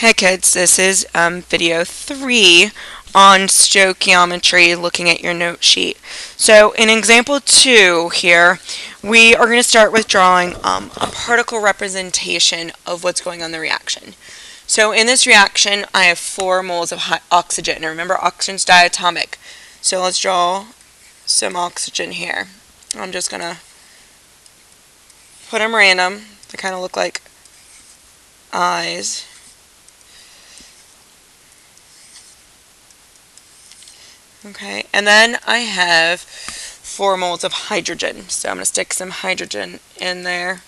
Hey kids, this is video 3 on stoichiometry, looking at your note sheet. So in example 2 here, we are going to start with drawing a particle representation of what's going on in the reaction. So in this reaction, I have 4 moles of oxygen. And remember, oxygen's diatomic. So let's draw some oxygen here. I'm just going to put them random. They kind of look like eyes. Okay, and then I have 4 moles of hydrogen. So I'm going to stick some hydrogen in there.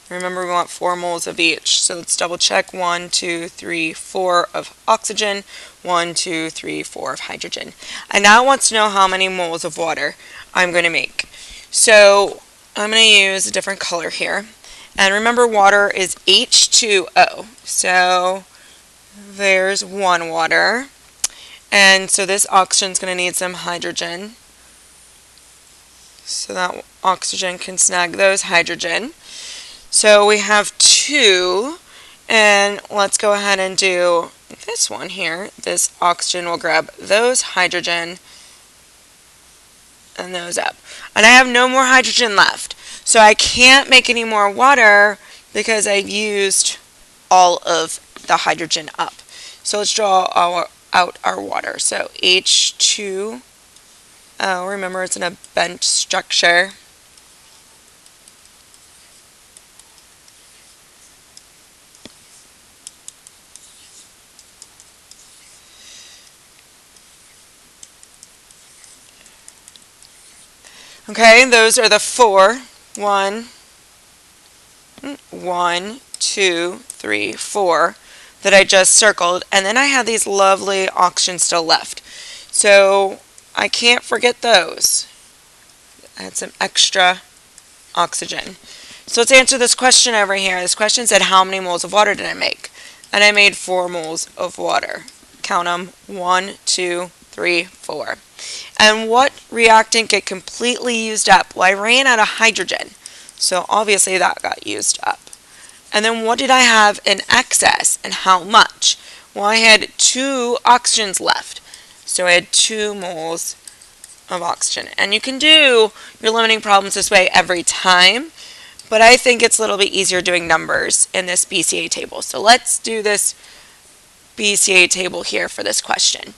Remember, we want 4 moles of each. So let's double check. 1, 2, 3, 4 of oxygen. 1, 2, 3, 4 of hydrogen. And now it wants to know how many moles of water I'm going to make. So I'm going to use a different color here. And remember, water is H2O. So there's 1 water. And so this oxygen is going to need some hydrogen. So that oxygen can snag those hydrogen. So we have 2. And let's go ahead and do this one here. This oxygen will grab those hydrogen and those up. And I have no more hydrogen left. So I can't make any more water because I've used all of the hydrogen up. So let's draw out our water. So H2O, remember it's in a bent structure. Okay, those are the 4. 1, 2, 3, 4 that I just circled. And then I have these lovely oxygen still left. So I can't forget those. Add some extra oxygen. So let's answer this question over here. This question said, how many moles of water did I make? And I made 4 moles of water. Count them. 1, 2, 3, 4. And what reactant get completely used up? Well, I ran out of hydrogen, so obviously that got used up. And then what did I have in excess, and how much? Well, I had 2 oxygens left, so I had 2 moles of oxygen. And you can do your limiting problems this way every time, but I think it's a little bit easier doing numbers in this BCA table. So let's do this BCA table here for this question.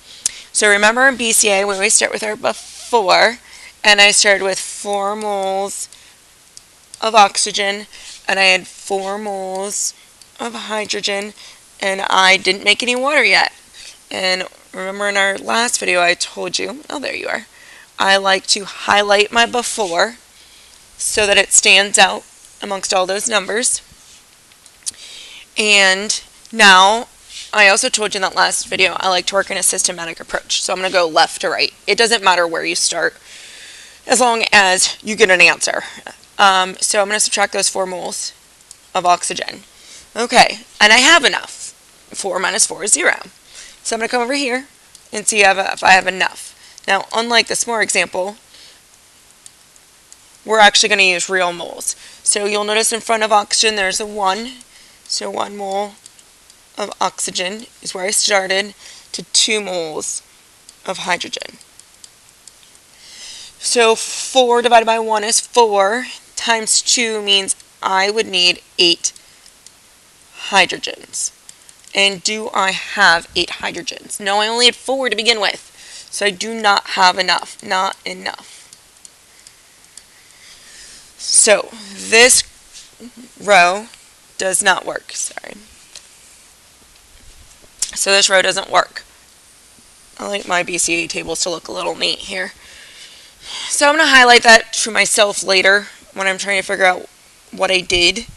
So remember, in BCA, we always start with our before, and I started with 4 moles of oxygen, and I had 4 moles of hydrogen, and I didn't make any water yet. And remember, in our last video, I told you, oh, there you are, I like to highlight my before so that it stands out amongst all those numbers. And now, I also told you in that last video, I like to work in a systematic approach. So I'm going to go left to right. It doesn't matter where you start, as long as you get an answer. So I'm going to subtract those 4 moles of oxygen. Okay, and I have enough. 4 minus 4 is 0. So I'm going to come over here and see if I have enough. Now, unlike the s'more example, we're actually going to use real moles. So you'll notice in front of oxygen there's a 1. So 1 mole of oxygen is where I started, to 2 moles of hydrogen. So 4 divided by 1 is 4, times 2 means I would need 8 hydrogens. And do I have 8 hydrogens? No, I only had 4 to begin with, so I do not have enough. Not enough. So this row does not work. Sorry. So this row doesn't work. I like my BCA tables to look a little neat here. So I'm going to highlight that for myself later when I'm trying to figure out what I did.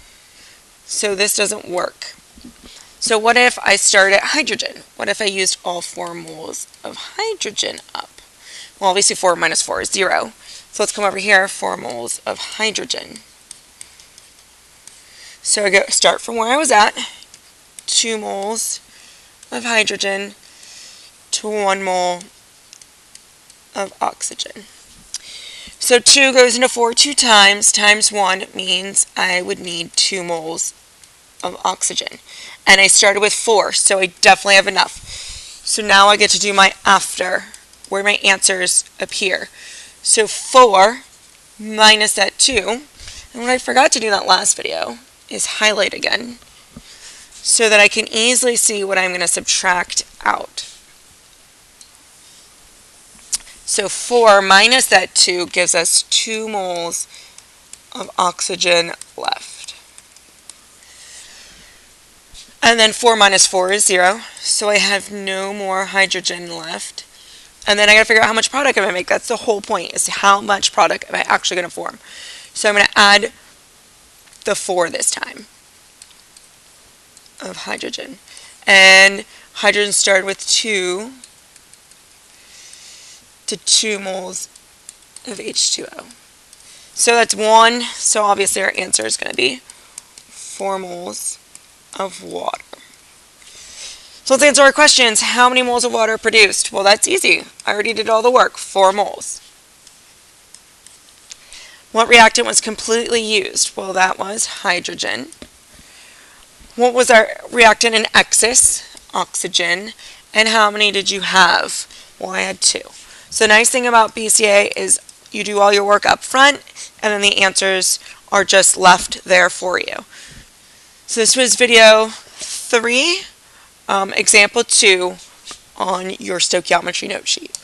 So this doesn't work. So what if I start at hydrogen? What if I used all 4 moles of hydrogen up? Well, obviously 4 minus 4 is 0. So let's come over here, 4 moles of hydrogen. So I start from where I was at, 2 moles of hydrogen to 1 mole of oxygen. So 2 goes into 4 2 times 1 means I would need 2 moles of oxygen. And I started with 4, so I definitely have enough. So now I get to do my after, where my answers appear. So 4 minus that 2, and what I forgot to do in that last video is highlight again, so that I can easily see what I'm going to subtract out. So 4 minus that 2 gives us 2 moles of oxygen left. And then 4 minus 4 is 0, so I have no more hydrogen left. And then I gotta figure out how much product I'm gonna make. That's the whole point, is how much product am I actually gonna form. So I'm gonna add the 4 this time of hydrogen. And hydrogen started with 2 to 2 moles of H2O. So that's 1, so obviously our answer is gonna be 4 moles of water. So let's answer our questions. How many moles of water are produced? Well, that's easy. I already did all the work. 4 moles. What reactant was completely used? Well, that was hydrogen. What was our reactant in excess? Oxygen. And how many did you have? Well, I had 2. So the nice thing about BCA is you do all your work up front, and then the answers are just left there for you. So this was video 3. Example 2 on your stoichiometry note sheet.